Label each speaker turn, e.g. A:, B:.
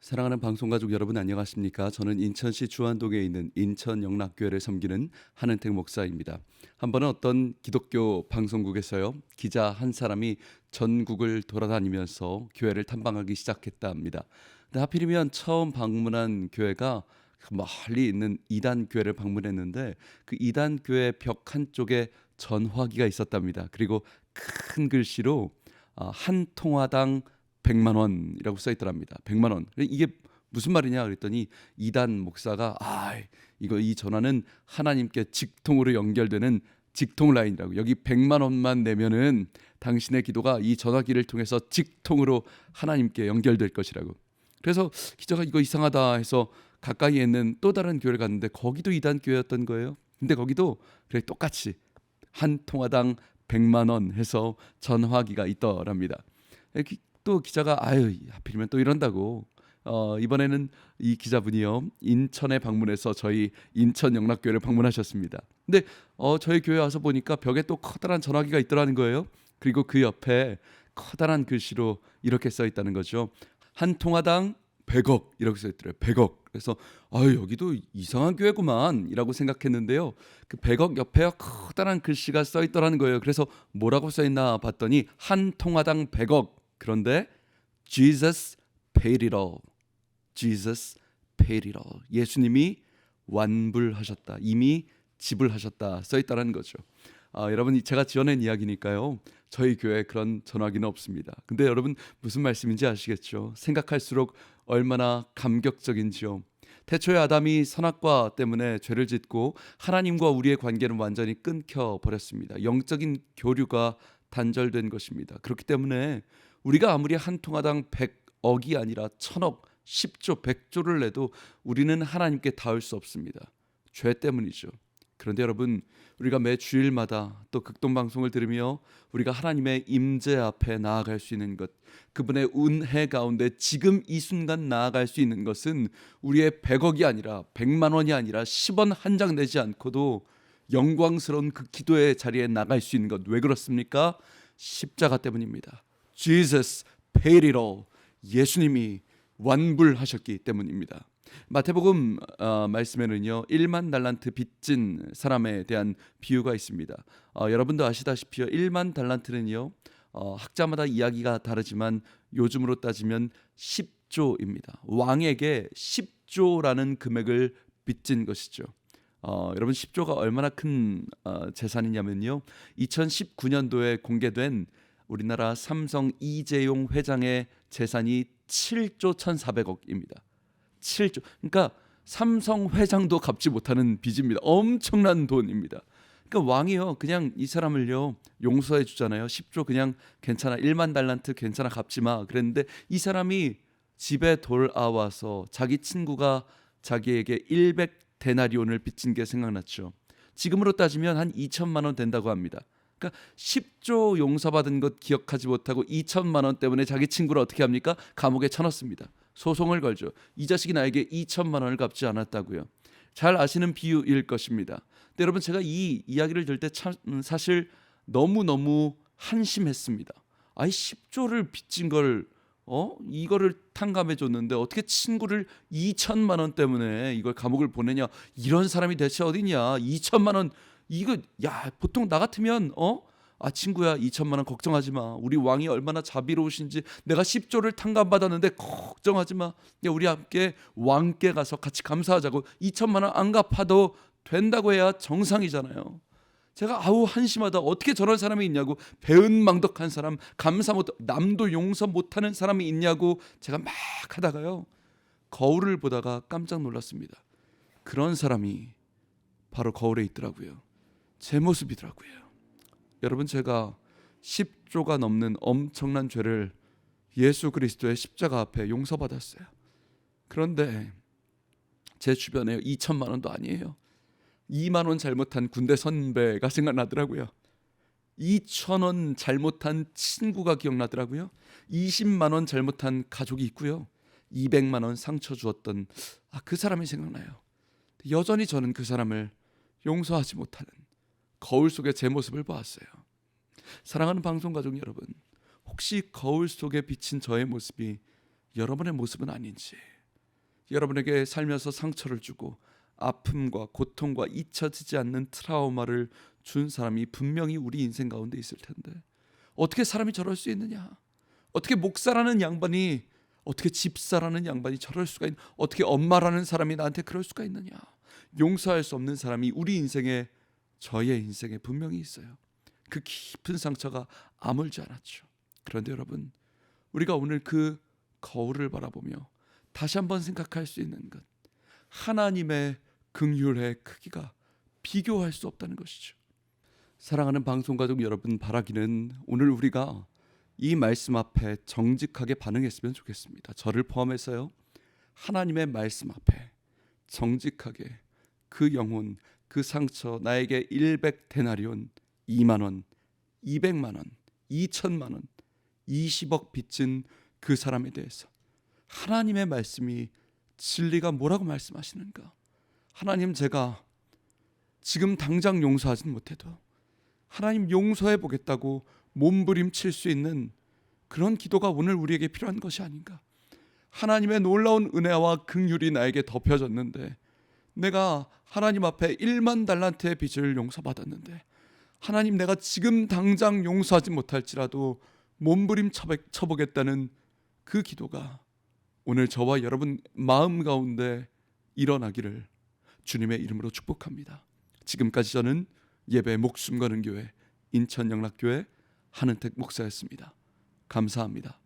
A: 사랑하는 방송가족 여러분 안녕하십니까? 저는 인천시 주안동에 있는 인천영락교회를 섬기는 한은택 목사입니다. 한 번은 어떤 기독교 방송국에서요, 기자 한 사람이 전국을 돌아다니면서 교회를 탐방하기 시작했다 합니다. 근데 하필이면 처음 방문한 교회가 그 멀리 있는 이단 교회를 방문했는데, 그 이단 교회 벽 한쪽에 전화기가 있었답니다. 그리고 큰 글씨로 한 통화당 100만 원이라고 써 있더랍니다. 100만 원. 이게 무슨 말이냐 그랬더니 이단 목사가 이거 이 전화는 하나님께 직통으로 연결되는 직통 라인이라고. 여기 100만 원만 내면은 당신의 기도가 이 전화기를 통해서 직통으로 하나님께 연결될 것이라고. 그래서 기자가 이거 이상하다 해서 가까이에 있는 또 다른 교회를 갔는데 거기도 이단 교회였던 거예요. 근데 거기도 그래 똑같이 한 통화당 100만 원 해서 전화기가 있더랍니다. 또 기자가 하필이면 또 이런다고 이번에는 이 기자분이요 인천에 방문해서 저희 인천 영락교회를 방문하셨습니다. 근데 저희 교회 와서 보니까 벽에 또 커다란 전화기가 있더라는 거예요. 그리고 그 옆에 커다란 글씨로 이렇게 써 있다는 거죠. 한 통화당 100억 이렇게 써 있더래요. 100억. 그래서 여기도 이상한 교회구만 이라고 생각했는데요. 그 100억 옆에 커다란 글씨가 써 있더라는 거예요. 그래서 뭐라고 써 있나 봤더니 한 통화당 100억. 그런데 Jesus paid it all. Jesus paid it all. 예수님이 완불하셨다. 이미 지불하셨다. 써 있다는 거죠. 여러분 제가 지어낸 이야기니까요. 저희 교회에 그런 전화기는 없습니다. 근데 여러분 무슨 말씀인지 아시겠죠? 생각할수록 얼마나 감격적인지요. 태초에 아담이 선악과 때문에 죄를 짓고 하나님과 우리의 관계는 완전히 끊겨 버렸습니다. 영적인 교류가 단절된 것입니다. 그렇기 때문에 우리가 아무리 한 통화당 100억이 아니라 1000억, 10조, 100조를 내도 우리는 하나님께 닿을 수 없습니다. 죄 때문이죠. 그런데 여러분, 우리가 매 주일마다 또 극동방송을 들으며 우리가 하나님의 임재 앞에 나아갈 수 있는 것, 그분의 은혜 가운데 지금 이 순간 나아갈 수 있는 것은 우리의 100억이 아니라 100만 원이 아니라 10원 한 장 내지 않고도 영광스러운 그 기도의 자리에 나갈 수 있는 것. 왜 그렇습니까? 십자가 때문입니다. Jesus paid it all. 예수님이 완불하셨기 때문입니다. 마태복음 말씀에는요 1만 달란트 빚진 사람에 대한 비유가 있습니다. 여러분도 아시다시피 1만 달란트는요 학자마다 이야기가 다르지만 요즘으로 따지면 10조입니다. 왕에게 10조라는 금액을 빚진 것이죠. 여러분 10조가 얼마나 큰 재산이냐면요 2019년도에 공개된 우리나라 삼성 이재용 회장의 재산이 7조 1,400억입니다. 7조. 그러니까 삼성 회장도 갚지 못하는 빚입니다. 엄청난 돈입니다. 그러니까 왕이요 그냥 이 사람을요 용서해 주잖아요. 10조 그냥 괜찮아. 1만 달란트 괜찮아. 갚지 마. 그랬는데 이 사람이 집에 돌아와서 자기 친구가 자기에게 100데나리온을 빚진 게 생각났죠. 지금으로 따지면 한 2천만 원 된다고 합니다. 그러니까 10조 용서받은 것 기억하지 못하고 2천만 원 때문에 자기 친구를 어떻게 합니까? 감옥에 쳐넣습니다. 소송을 걸죠. 이 자식이 나에게 2천만 원을 갚지 않았다고요. 잘 아시는 비유일 것입니다. 근데 여러분 제가 이 이야기를 들을 때 사실 너무너무 한심했습니다. 10조를 빚진 걸 이거를 탕감해 줬는데 어떻게 친구를 2천만 원 때문에 이걸 감옥을 보내냐. 이런 사람이 대체 어디냐. 2천만 원 이거 보통 나 같으면 친구야 2천만 원 걱정하지 마. 우리 왕이 얼마나 자비로우신지 내가 10조를 탕감받았는데 걱정하지 마. 우리 함께 왕께 가서 같이 감사하자고 2천만 원 안 갚아도 된다고 해야 정상이잖아요. 제가 한심하다. 어떻게 저런 사람이 있냐고. 배은망덕한 사람, 감사 못, 남도 용서 못하는 사람이 있냐고 제가 막 하다가요 거울을 보다가 깜짝 놀랐습니다. 그런 사람이 바로 거울에 있더라고요. 제 모습이더라고요. 여러분 제가 10조가 넘는 엄청난 죄를 예수 그리스도의 십자가 앞에 용서받았어요. 그런데 제 주변에 2천만 원도 아니에요. 2만 원 잘못한 군대 선배가 생각나더라고요. 2천 원 잘못한 친구가 기억나더라고요. 20만 원 잘못한 가족이 있고요. 200만 원 상처 주었던 그 사람이 생각나요. 여전히 저는 그 사람을 용서하지 못하는 거울 속의 제 모습을 보았어요. 사랑하는 방송가족 여러분, 혹시 거울 속에 비친 저의 모습이 여러분의 모습은 아닌지 여러분에게 살면서 상처를 주고 아픔과 고통과 잊혀지지 않는 트라우마를 준 사람이 분명히 우리 인생 가운데 있을 텐데 어떻게 사람이 저럴 수 있느냐? 어떻게 목사라는 양반이, 어떻게 집사라는 양반이 저럴 수가 있는, 어떻게 엄마라는 사람이 나한테 그럴 수가 있느냐? 용서할 수 없는 사람이 우리 인생에, 저의 인생에 분명히 있어요. 그 깊은 상처가 아물지 않았죠. 그런데 여러분, 우리가 오늘 그 거울을 바라보며 다시 한번 생각할 수 있는 것, 하나님의 긍휼의 크기가 비교할 수 없다는 것이죠. 사랑하는 방송가족 여러분, 바라기는 오늘 우리가 이 말씀 앞에 정직하게 반응했으면 좋겠습니다. 저를 포함해서요, 하나님의 말씀 앞에 정직하게 그 영혼, 그 상처, 나에게 100데나리온, 2만 원, 200만 원, 2천만 원, 20억 빚진 그 사람에 대해서 하나님의 말씀이, 진리가 뭐라고 말씀하시는가? 하나님, 제가 지금 당장 용서하진 못해도 하나님 용서해 보겠다고 몸부림칠 수 있는 그런 기도가 오늘 우리에게 필요한 것이 아닌가? 하나님의 놀라운 은혜와 긍휼이 나에게 덮여졌는데, 내가 하나님 앞에 1만 달란트의 빚을 용서받았는데, 하나님, 내가 지금 당장 용서하지 못할지라도 몸부림 쳐보겠다는 그 기도가 오늘 저와 여러분 마음 가운데 일어나기를 주님의 이름으로 축복합니다. 지금까지 저는 예배 목숨 거는 교회 인천영락교회 한은택 목사였습니다. 감사합니다.